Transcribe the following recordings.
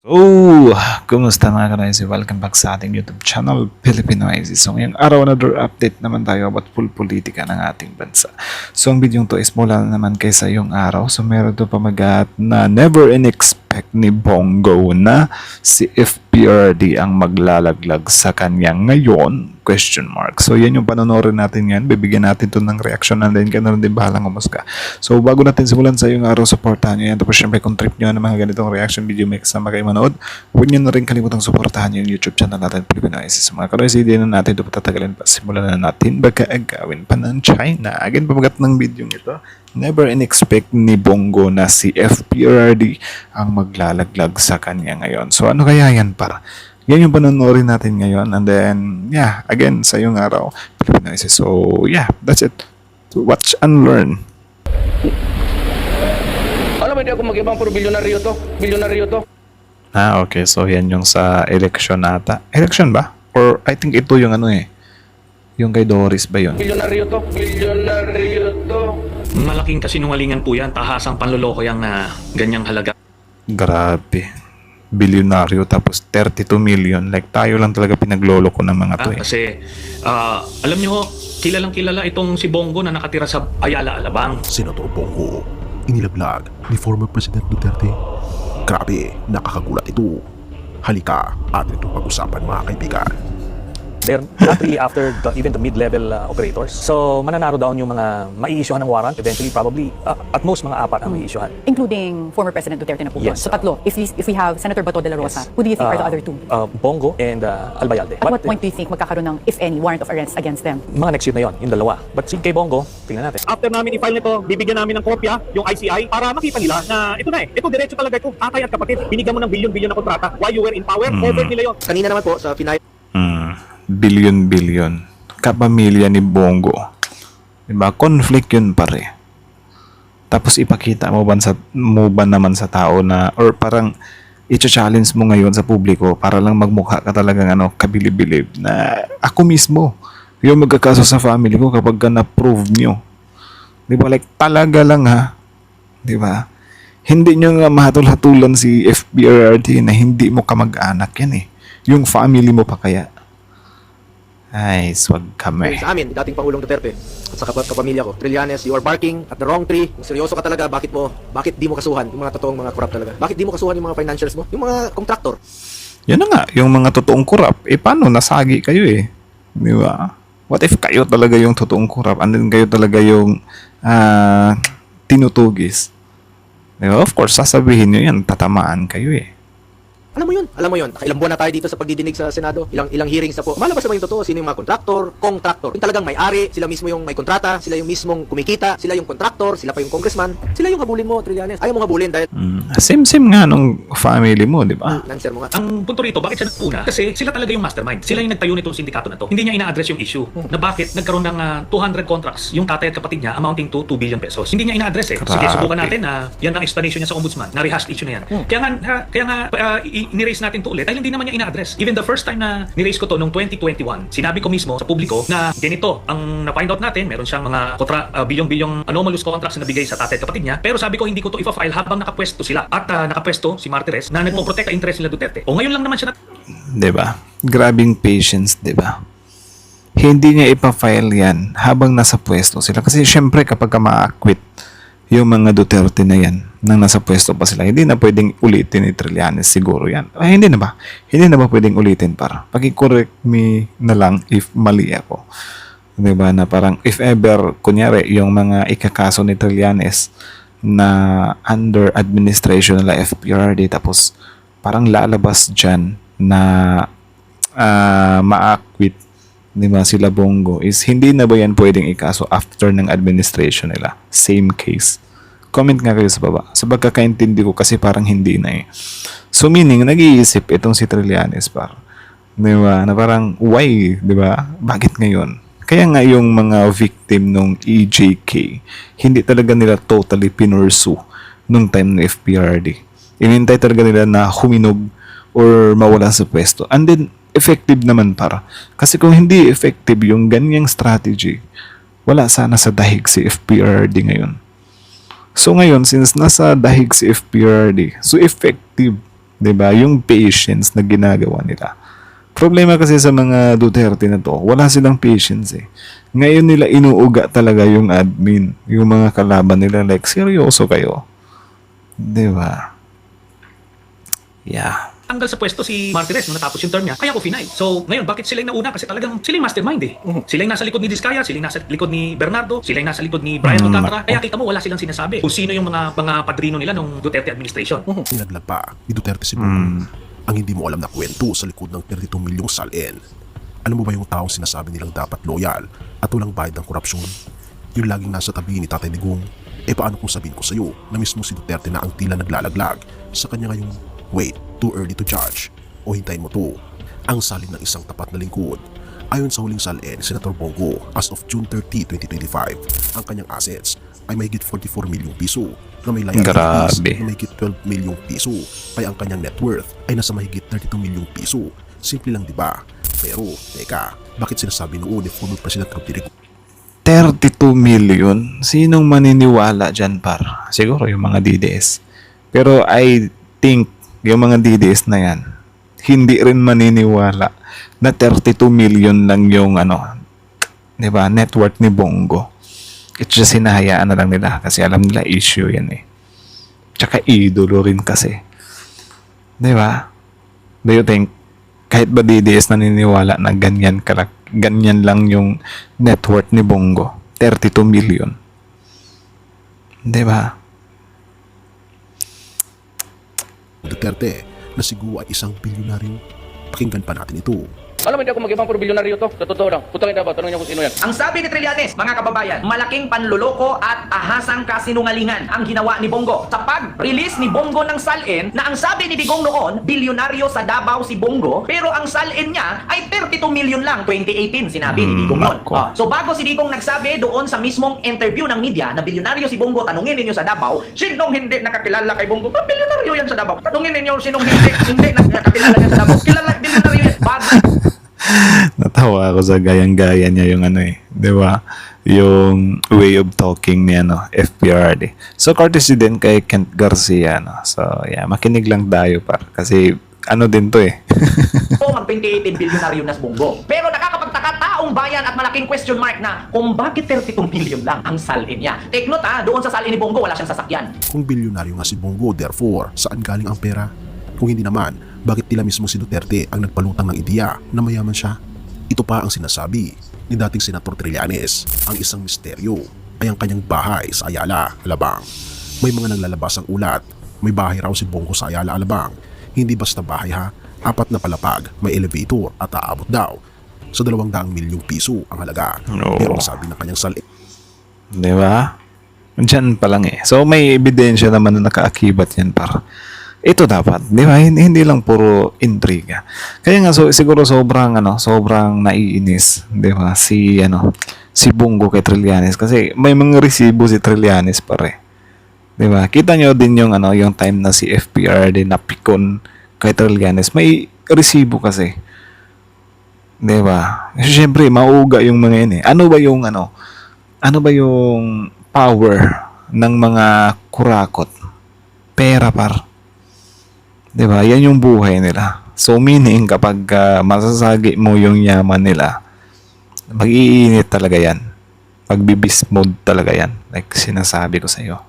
Oh, kumusta mga ka-Noisy? Welcome back sa ating YouTube channel, Filipino Noisy. So ngayong araw, another update naman tayo about full politika ng ating bansa. So ang video to is mula naman kaysa yung araw. So meron to pamagat na never in-expect ni Bongo na si FPRD ang maglalaglag sa kanya ngayon? Question mark. So yan yung panonorin natin yan. Bibigyan natin to ng reaction and then ka na rin din bahalang umusga. So bago natin simulan sa yung araw, supportahan nyo yan. Tapos syempre kung trip nyo ng mga ganitong reaction video may kasama kayo manood, huwag nyo na rin kalimutang supportahan yung YouTube channel natin, Filipino Noisy. So mga ka-Noisy, hindi na natin ito patatagalin pa. Simulan na natin. Baka agawin pa ng China. Again, pamagat ng video ito. Never in-expect ni Bongo na si FPRD ang maglalaglag sa kanya ngayon. So ano kaya yan para? Yan yung panonorin natin ngayon. And then, yeah, again, sa yung araw, Filipino Noisy. So, yeah, that's it. So, watch and learn. Alam mo, hindi ako mag-ibang puro bilyonaryo to. Bilyonaryo to. Ah, okay. So, yan yung sa election nata. Election ba? Or, I think ito yung ano eh. Yung kay Doris ba yun? Bilyonaryo to. Bilyonaryo to. Malaking kasinungalingan po yan, tahasang panloloko yang ganyang halaga. Grabe. Bilyonaryo tapos 32 million. Like, tayo lang talaga pinagloloko ng mga to eh. Kasi alam niyo, kilalang kilala itong si Bongo na nakatira sa Ayala, Alabang. Senator Bongo, inilaglag ni former President Duterte. Grabe, nakakagulat ito. Halika, atin itong pag-usapan mga kaibigan. They're not really after even the mid-level operators. So, mananaro down yung mga mai-issuehan ng warrant. Eventually, probably, at most, mga apat ang mai-issuehan. Including former President Duterte na po. Yes. So tatlo. If we have Senator Bato de la Rosa, who do you think are the other two? Bongo and Albayalde. At what point do you think magkakaroon ng, if any, warrant of arrest against them? Mga next year na yon, yung dalawa. But si kay Bongo, tingnan natin. After namin i-file nito, bibigyan namin ng kopya, yung ICI, para makita nila na ito na eh. Ito, diretso talaga ito. Tatay at kapatid, binigyan mo ng bilyon-bilyon na kontrata. While you were in power, covered nila yun. Kanina naman po sa Pinay. Billion-billion. Kapamilya ni Bongo. Diba? Conflict yun pare. Tapos ipakita mo ba naman sa tao na, or parang i-challenge mo ngayon sa publiko para lang magmukha ka talagang kabilib-bilib na ako mismo yung magkakaso sa family ko kapag ka na-prove nyo. Diba? Like talaga lang ha. Diba? Hindi nyo nga mahatul-hatulan si FPRD na hindi mo kamag-anak yan eh. Yung family mo pa kaya. Ay, swag kami. Sa amin, dating Pangulong Duterte at sa kapamilya ko. Trillanes, you are barking at the wrong tree. Kung seryoso ka talaga, bakit di mo kasuhan yung mga totoong mga corrupt talaga? Bakit di mo kasuhan yung mga financials mo? Yung mga contractor. Yan na nga, yung mga totoong kurap, paano nasagi kayo eh? Di ba? What if kayo talaga yung totoong kurap and then kayo talaga yung tinutugis? Di ba? Of course, sasabihin nyo yan, tatamaan kayo eh. Alam mo yun. Ilang buwan na tayo dito sa pagdidinig sa Senado. Ilang hearings na po. Malabas naman yung totoo. Sino yung mga contractor. Yung talagang may-ari. Sila mismo yung may kontrata. Sila yung mismong kumikita. Sila yung contractor. Sila pa yung congressman. Sila yung habulin mo, Trillanes. Ayaw mo habulin dahil Same nga nung family mo, di ba? nanser mo nga. Ang punto rito, bakit siya nagpuna? Kasi sila talaga yung mastermind. Sila yung nagtayo nitong sindikato na to. Hindi niya ina-address yung issue na bakit nagkaroon ng 200 contracts yung tatay at kapatid niya amounting to 2 billion pesos. Hindi niya ina-address eh. Sige, Grabe. subukan natin na yan ang explanation niya sa ombudsman. Na-rehashed issue na yan. Kaya nga ni-raise natin to ulit dahil hindi naman niya ina-address. Even the first time na ni-raise ko to noong 2021, sinabi ko mismo sa publiko na ganito ang na-find out natin, meron siyang mga bilyong-bilyong anomalous contracts na nabigay sa tatay at kapatid niya, pero sabi ko hindi ko to ipa-file habang nakapwesto sila. At nakapwesto si Martires na nagpo-protect ang interest nila Duterte. O ngayon lang naman siya Di ba? Grabing patience, di ba? Hindi niya ipa-file yan habang nasa pwesto sila. Kasi syempre kapag ka ma-acquit yung mga Duterte na yan nang nasa pwesto pa sila, hindi na pwedeng ulitin ni Trillanes siguro yan. Ay, hindi na ba? Hindi na ba pwedeng ulitin para? Pag-correct me na lang if mali ako. Diba? Na parang if ever, kunyari, yung mga ikakaso ni Trillanes na under administration nila FPRD tapos parang lalabas dyan na ma-acquit, diba, sila Bongo, is hindi na ba yan pwedeng ikaso after ng administration nila? Same case. Comment nga kayo sa baba. Sa pagkakaintindi ko kasi parang hindi na eh. So meaning, nag-iisip itong si Trillanes par. Diba? Na parang, why? Diba? Bakit ngayon? Kaya nga yung mga victim nung EJK, hindi talaga nila totally pinursu nung time ng FPRD. Inintay talaga nila na huminog or mawala sa pwesto. And then, effective naman para. Kasi kung hindi effective yung ganyang strategy, wala sana sa dahig si FPRD ngayon. So ngayon, since nasa dahig si FPRD, so effective 'Di ba? Yung patience na ginagawa nila. Problema kasi sa mga Duterte na to, wala silang patience eh. Ngayon nila inuuga talaga yung admin, yung mga kalaban nila, like seryoso kayo. 'Di ba? Yeah. Tanggal sa pwesto si Martirez nung natapos yung term niya, kaya ko finay. So, ngayon, bakit sila yung nauna? Kasi talagang sila yung mastermind eh. Sila yung nasa likod ni Diskaya, sila yung nasa likod ni Bernardo, sila yung nasa likod ni Brian Alcantara. Kaya kita mo, wala silang sinasabi kung sino yung mga padrino nila nung Duterte administration. Nilaglag pa ni Duterte si Bongo ang hindi mo alam na kwento sa likod ng 32 milyong salin. Alam mo ba yung taong sinasabi nilang dapat loyal at walang bayad ng korupsyon? Yung laging nasa tabi ni Tatay Digong. Paano kung sabihin ko sa'yo na mismo si Duterte na ang tila naglalaglag sa kanya ngayong wait, too early to judge. O hintayin mo to, ang salin ng isang tapat na lingkod. Ayon sa huling salin, Senator Bongo, as of June 30, 2025, ang kanyang assets ay mahigit 44 milyong piso na may liabilities Grabe. na mahigit 12 milyong piso. Kaya ang kanyang net worth ay nasa mahigit 32 milyong piso. Simple lang, di ba? Pero, teka, bakit sinasabi noon ni former President Rodrigo 32 million? Sinong maniniwala dyan, par? Siguro yung mga DDS. Pero I think yung mga DDS na yan, hindi rin maniniwala na 32 million lang yung di ba, net worth ni Bongo. It's just hinahayaan na lang nila kasi alam nila issue yan eh. Tsaka idolo rin kasi. Di ba? Do you think kahit ba DDS naniniwala na ganyan lang yung net worth ni Bongo? 32 million. Di ba? Duterte na siguro ay isang bilyonaryo? Pakinggan pa natin ito. Alam mo, hindi ako mag-ibang bilyonaryo to. Sa totoo lang. Putangin na ba? Tanongin niyo kung sino yan. Ang sabi ni Trillanes, mga kababayan, malaking panluloko at ahasang kasinungalingan ang ginawa ni Bongo. Sa pag-release ni Bongo ng salin, na ang sabi ni Digong noon, bilyonaryo sa Davao si Bongo, pero ang salin niya ay 32 million lang. 2018, sinabi ni Digong noon. So bago si Digong nagsabi doon sa mismong interview ng media na bilyonaryo si Bongo, tanungin ninyo sa Davao, sinong hindi nakakilala kay Bongo? Bilyonaryo yan sa Davao. Tanungin ninyo sinong hindi nakakilala yan sa Davao. Kilala, bilyonaryo yan. Bago Natawa ako sa gayang-gaya niya yung di ba? Yung way of talking niya, FPRD. So, courtesy din kay Kent Garcia, So, yeah, makinig lang tayo par. Kasi, din to eh. ang 2018 bilyonaryo na si Bongo. Pero nakakapagtaka taong bayan at malaking question mark na kung bakit 32 million lang ang salin niya. Take note doon sa salin ni Bongo, wala siyang sasakyan. Kung bilyonaryo nga si Bongo, therefore, saan galing ang pera? Kung hindi naman, bakit tila mismo si Duterte ang nagpalutang ng ideya na mayaman siya? Ito pa ang sinasabi ni dating Senator Trillanes. Ang isang misteryo ay ang kanyang bahay sa Ayala, Alabang. May mga naglalabas ang ulat. May bahay raw si Bongo sa Ayala, Alabang. Hindi basta bahay ha, 4 na palapag, may elevator at aabot daw sa 200 milyong piso ang halaga. No. Pero ang sabi ng kanyang salin, Di ba? Diyan pa lang eh. So, may ebidensya naman na nakaakibat yan par. Ito dapat, di ba? Hindi lang puro intriga. Kaya nga siguro sobrang naiinis, di ba? Si Bongo kay Trillanes kasi may mga resibo si Trillanes pare. Di ba? Kita nyo din yung yung time na si FPRD napikon kay Trillanes. May resibo kasi. Di ba? Siyempre, mauuga yung mga yun eh. Ano ba yung power ng mga kurakot? Pera par. Diba? Yan yung buhay nila. So, meaning, kapag masasagi mo yung yaman nila, mag-iinit talaga yan. Magbibis mode talaga yan. Like sinasabi ko sa iyo.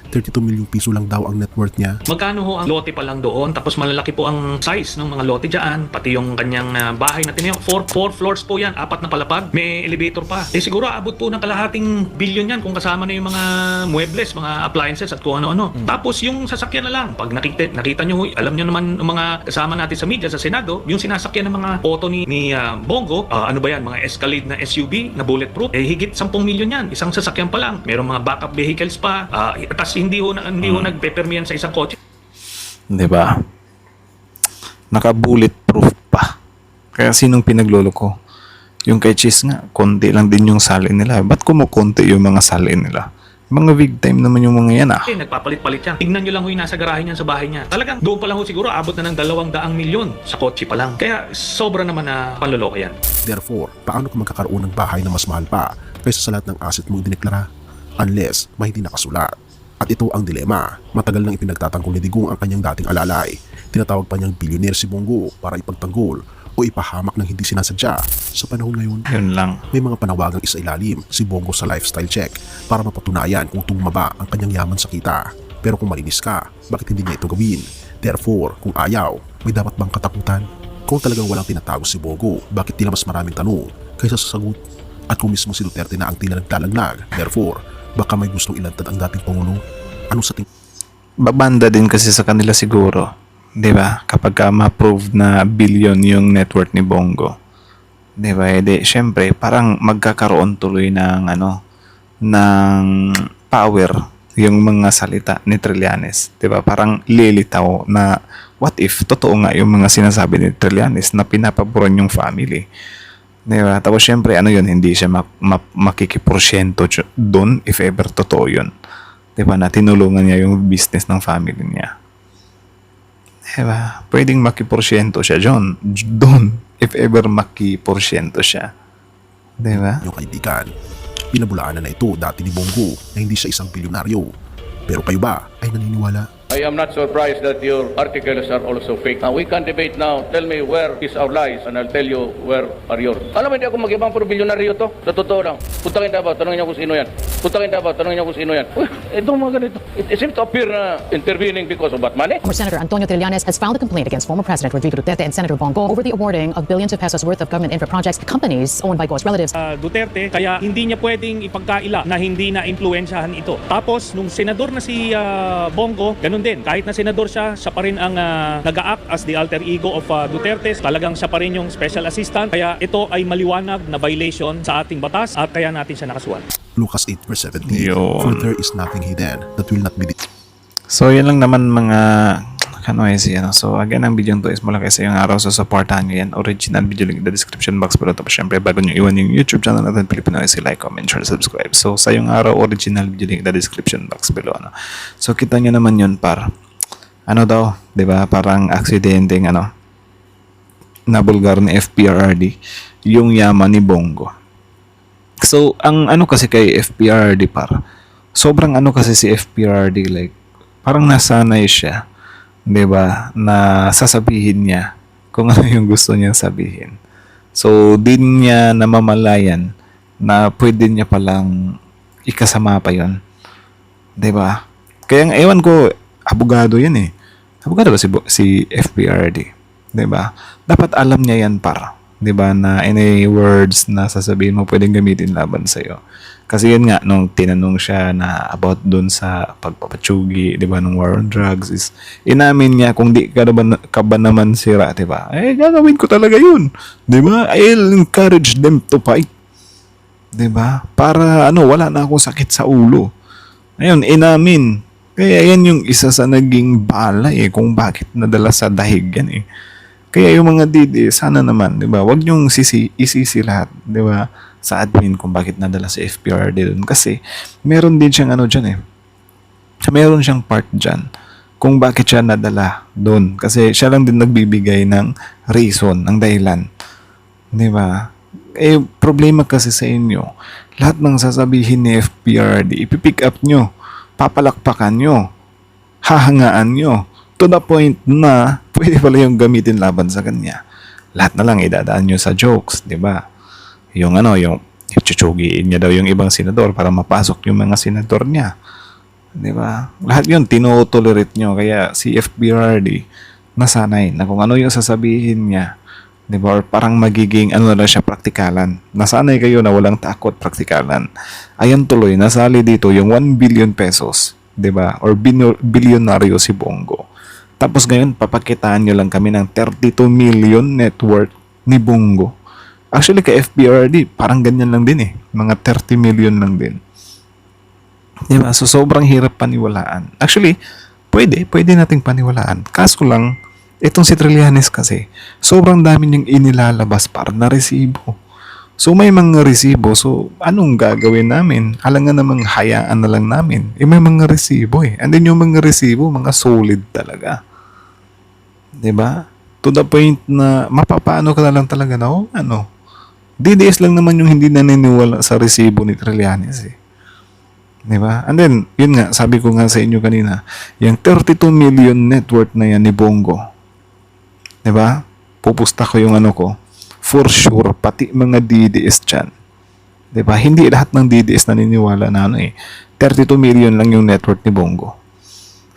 32 milyong piso lang daw ang net worth niya. Magkano ho ang lote pa lang doon? Tapos malalaki po ang size ng mga lote dyan. Pati yung kanyang bahay na tinayo. 4 floors po yan. 4 na palapag. May elevator pa. Siguro abot po ng kalahating billion yan kung kasama na yung mga muebles, mga appliances at kung ano-ano. Tapos yung sasakyan na lang. Pag nakita nyo, alam nyo naman yung mga kasama natin sa media, sa Senado, yung sinasakyan ng mga auto ni Bongo, ano ba yan? Mga Escalade na SUV na bulletproof. Higit 10 million yan. Isang sasakyan pa lang. Merong mga backup vehicles pa. Tapos hindi ho nagpe-permian sa isang kotse. 'Di ba? Naka-bulletproof pa. Kaya sinong pinagloloko? Yung kay Cheese nga, konti lang din yung salin nila. Ba't kumukonti yung mga salin nila? Mga victim naman yung mga yan Nagpapalit-palit yan. Tignan nyo lang ho yung nasa garahe niyan sa bahay niya. Talagang doon pa lang ho siguro abot na ng 200 milyon sa kotse pa lang. Kaya sobra naman na panloloko yan. Therefore, paano kung magkakaroon ng bahay na mas mahal pa kaysa sa lahat ng asset mong dineklara? Unless may hindi nakasulat. At ito ang dilema. Matagal nang ipinagtatanggol ni Digong ang kanyang dating alalay. Tinatawag pa niyang bilyonere si Bongo para ipagtanggol o ipahamak ng hindi sinasadya. Sa panahon ngayon, Yun lang. may mga panawagang isailalim si Bongo sa lifestyle check para mapatunayan kung tumaba ang kanyang yaman sa kita. Pero kung malinis ka, bakit hindi niya ito gawin? Therefore, kung ayaw, may dapat bang katakutan? Kung talagang walang tinatago si Bongo, bakit tila mas maraming tanong kaysa sa sagot? At kung mismo si Duterte na ang tila naglalaglag, therefore, baka may gustong ilantad ang dating Pangulo? Ano sa tingin? Babanda din kasi sa kanila siguro. 'Di ba? Kapag ma-prove na billion yung net worth ni Bongo. 'Di ba? Edi syempre parang magkakaroon tuloy ng ng power yung mga salita ni Trillanes. 'Di ba? Parang lilitaw na what if totoo nga yung mga sinasabi ni Trillanes na pinapaboran yung family. 'Di ba? Tapos syempre yun, hindi siya makikiporsyento doon if ever totoo yun. 'Di ba? Na tinulungan niya yung business ng family niya. Diba? Pwedeng makiporsyento siya doon if ever makiporsyento siya. Diba? Yung kaibigan? Pinabulaanan na ito dati ni Bongo na hindi siya isang bilyonaryo. Pero kayo ba ay naniniwala? I am not surprised that your articles are also fake. We can debate now. Tell me where is our lies and I'll tell you where are yours. Alam mo, hindi ako mag-ibang pero bilyonaryo to. Sa totoo lang. Puntakin Davao, tanongin niyo kung sino yan. Puntakin Davao, tanongin niyo kung sino yan. Uy, ito mga ganito. It seems to appear na intervening because of what money? Former Senator Antonio Trillanes has filed a complaint against former President Rodrigo Duterte and Senator Bongo over the awarding of billions of pesos worth of government infra projects to companies owned by Go's relatives. Duterte, kaya hindi niya pwedeng ipagkaila na hindi na impluensyahan ito. Tapos, nung senador na si Bongo, ganun din. Kahit na senador siya pa rin ang nag-a-act as the alter ego of Duterte. Talagang siya pa rin yung special assistant. Kaya ito ay maliwanag na violation sa ating batas at kaya natin siya nakasuhan. Lucas 8 verse 17. Yun. For there is nothing hidden that will not be So, yan lang naman mga So, again, ang video to is mula kayo sa yung araw. So, supportahan nyo yan. Original video link in the description box below. Tapos, syempre, bago nyo iwan yung YouTube channel natin, Filipino IC, like, comment, share, subscribe. So, sa yung araw, original video link in the description box below. So, kita nyo naman yun par. Daw, di ba? Parang aksidenteng nabulgar ni FPRRD yung yaman ni Bongo. So, ang kasi kay FPRRD par, sobrang kasi si FPRRD, like, parang nasanay siya, 'di ba, na sasabihin niya kung ano yung gusto niyang sabihin. So, din niya namamalayan na pwede niya palang ikasama pa 'yon. 'Di ba? Kaya ewan ko, abogado 'yan eh. Abogado ba si FPRD? 'Di ba? Dapat alam niya 'yan par. 'Di ba, na any words na sasabihin mo pwedeng gamitin laban sa iyo. Kasi yun nga, nung tinanong siya na about dun sa pagpapatsugi, di ba, nung war on drugs, is inamin niya kung di ka ba naman sira, di ba? Gagawin ko talaga yun. Di ba? I'll encourage them to fight. Di ba? Para, wala na akong sakit sa ulo. Ayun, inamin. Kaya yan yung isa sa naging bala kung bakit nadala sa dahig yan Kaya yung mga didi, sana naman, di ba? Huwag niyong isisi lahat, di ba? Sa admin kung bakit nadala si FPRRD doon. Kasi meron din siyang dyan meron siyang part dyan kung bakit siya nadala doon. Kasi siya lang din nagbibigay ng reason, ng dahilan. Di ba? Problema kasi sa inyo, lahat ng sasabihin ni FPRRD, ipipick up nyo, papalakpakan nyo, hahangaan nyo, to the point na pwede pala yung gamitin laban sa kanya. Lahat na lang idadaan nyo sa jokes, di ba? Yung yung chuchugiin niya daw yung ibang senador para mapasok yung mga senador niya. Di ba? Lahat yun, tinotolerate nyo. Kaya si FPRRD, nasanay na kung ano yung sasabihin niya. Di ba? Or parang magiging, na siya, praktikalan. Nasanay kayo na walang takot, praktikalan. Ayan tuloy, nasali dito yung 1 billion pesos. Di ba? Or bilyonaryo si Bongo. Tapos ngayon, papakitaan nyo lang kami ng 32 million net worth ni Bongo. Actually, kay FPRRD, parang ganyan lang din Mga 30 million lang din. Diba? So, sobrang hirap paniwalaan. Actually, pwede nating paniwalaan. Kaso lang, itong si Trillanes kasi, sobrang dami niyang inilalabas para na resibo. So, may mga resibo. So, anong gagawin namin? Alangan namang hayaan na lang namin. May mga resibo And then yung mga resibo, mga solid talaga. Diba? To the point na, mapapaano ka na lang talaga na, DDS lang naman yung hindi naniniwala sa resibo ni Trillanes Di ba? And then, yun nga, sabi ko nga sa inyo kanina, yung 32 million net worth na yan ni Bongo, di ba? Pupusta ko yung ano ko, for sure, pati mga DDS dyan. Di ba? Hindi lahat ng DDS naniniwala na 32 million lang yung net worth ni Bongo.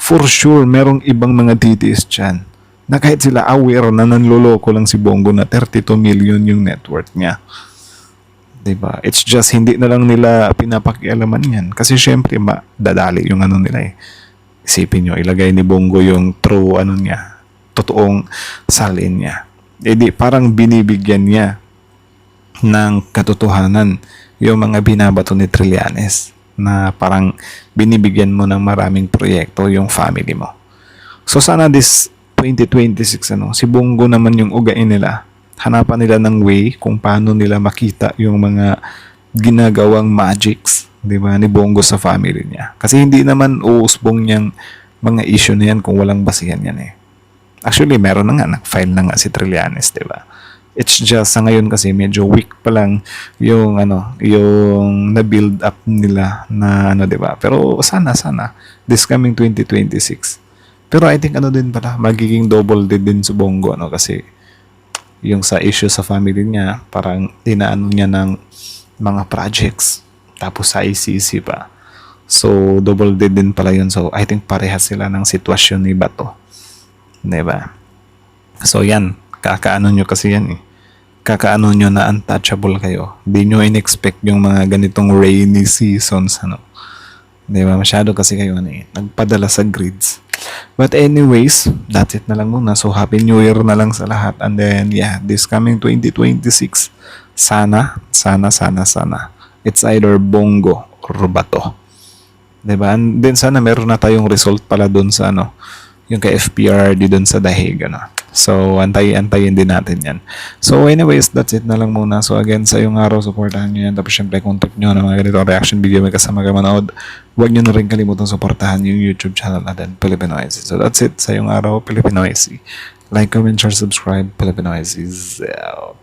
For sure, merong ibang mga DDS dyan na kahit sila aware na nanloloko lang si Bongo na 32 million yung net worth niya. Diba? It's just hindi na lang nila pinapakialaman yan. Kasi syempre, dadali yung ano nila eh. Isipin nyo, ilagay ni Bongo yung true ano niya, totoong salin niya. E di, parang binibigyan niya ng katotohanan yung mga binabato ni Trillanes na parang binibigyan mo ng maraming proyekto yung family mo. So sana this 2026 si Bongo naman yung ugain nila. Hanapan nila ng way kung paano nila makita yung mga ginagawang magics, di ba, ni Bongo sa family niya. Kasi hindi naman uusbong niyang mga issue na yan kung walang basihan yan eh. Actually, meron na nga, nag-file na nga si Trillanes, di ba? It's just, sa ngayon kasi medyo weak pa lang yung yung na-build up nila na di ba? Pero sana, this coming 2026. Pero I think din pala, magiging double din si Bongo, kasi yung sa issue sa family niya, parang tinaano niya ng mga projects. Tapos sa ICC pa. So, double din pala yun. So, I think parehas sila ng sitwasyon ni Bato. Diba? So, yan. Kakaano nyo kasi yan eh. Kakaano nyo na untouchable kayo. Di nyo in-expect yung mga ganitong rainy seasons. Diba? Masyado kasi kayo nagpadala sa grids. But anyways, that's it na lang muna. So, Happy New Year na lang sa lahat. And then, yeah, this coming 2026, sana, it's either Bongo or Bato. Diba? And then, sana meron na tayong result pala dun sa yung kay FPRD dun sa Dahig. So, antayin din natin yan. So, anyways, that's it na lang muna. So, again, sa yung araw, supportahan nyo yan. Tapos, syempre, contact nyo ng mga ganitong reaction video may kasama ka manood. Huwag nyo na rin kalimutan supportahan yung YouTube channel natin, Pilipinoizy. So, that's it sa yung araw, Pilipinoizy. Like, comment, share, subscribe, Pilipinoizy is out.